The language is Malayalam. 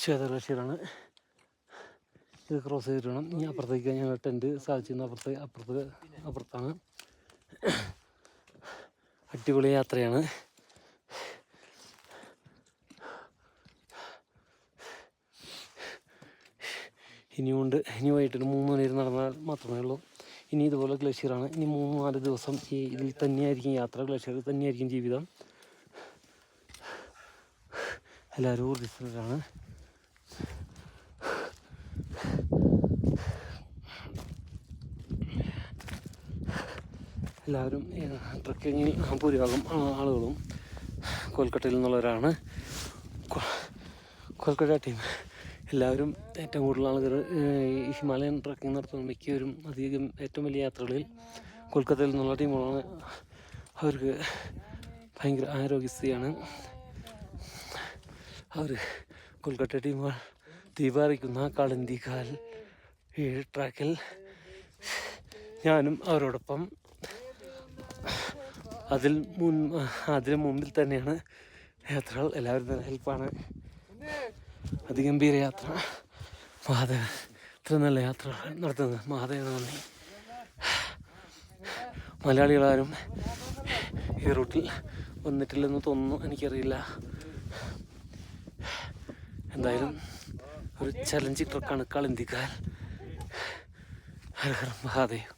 ശ്വേത ഗ്ലേഷ്യറാണ്. ഇത് ക്രോസ് ചെയ്തിട്ട് വേണം ഇനി അപ്പുറത്തേക്ക് ഞങ്ങൾ ടെൻറ്റ് സാധിച്ചിരുന്ന അപ്പുറത്താണ്. അടിപൊളി യാത്രയാണ്. ഇനി വൈകിട്ട് 3 മണി വരെ നടന്നാൽ മാത്രമേ ഉള്ളൂ. ഇനി ഇതുപോലെ ഗ്ലേഷ്യറാണ്. ഇനി 3-4 ദിവസം ഇതിൽ തന്നെയായിരിക്കും യാത്ര. ഗ്ലേഷ്യറിൽ തന്നെയായിരിക്കും ജീവിതം. എല്ലാവരും ഊർജ്ജസ്വലരാണ്. എല്ലാവരും ട്രക്കിങ്ങിൽ ഭൂരിഭാഗം ആളുകളും കൊൽക്കട്ടയിൽ നിന്നുള്ളവരാണ്. കൊൽക്കട്ട ടീം എല്ലാവരും ഏറ്റവും കൂടുതൽ ആളുകൾ ഈ ഹിമാലയൻ ട്രക്കിംഗ് നടത്തുന്ന മിക്കവരും ഏറ്റവും വലിയ യാത്രകളിൽ കൊൽക്കത്തയിൽ നിന്നുള്ള ടീമുകളാണ്. അവർക്ക് ഭയങ്കര ആരോഗ്യസ്ഥിതിയാണ്. അവർ കൊൽക്കട്ട ടീമുകൾ ദീപാറിക്കുന്ന കളന്തിക്കാൽ ട്രാക്കിൽ ഞാനും അവരോടൊപ്പം അതിന് മുമ്പിൽ തന്നെയാണ് യാത്രകൾ. എല്ലാവരും തന്നെ ഹെൽപ്പാണ്. അതിഗംഭീര യാത്ര. മഹാദേവൻ ഇത്ര നല്ല യാത്ര നടത്തുന്നത് മഹാദേവൻ നന്ദി. മലയാളികളാരും ഈ റൂട്ടിൽ വന്നിട്ടില്ലെന്ന് തോന്നുന്നു, എനിക്കറിയില്ല. എന്തായാലും ഒരു ചലഞ്ചിങ് ട്രക്കാണ് കളന്തിക്കാൽ. ഹര ഹര മഹാദേവ്.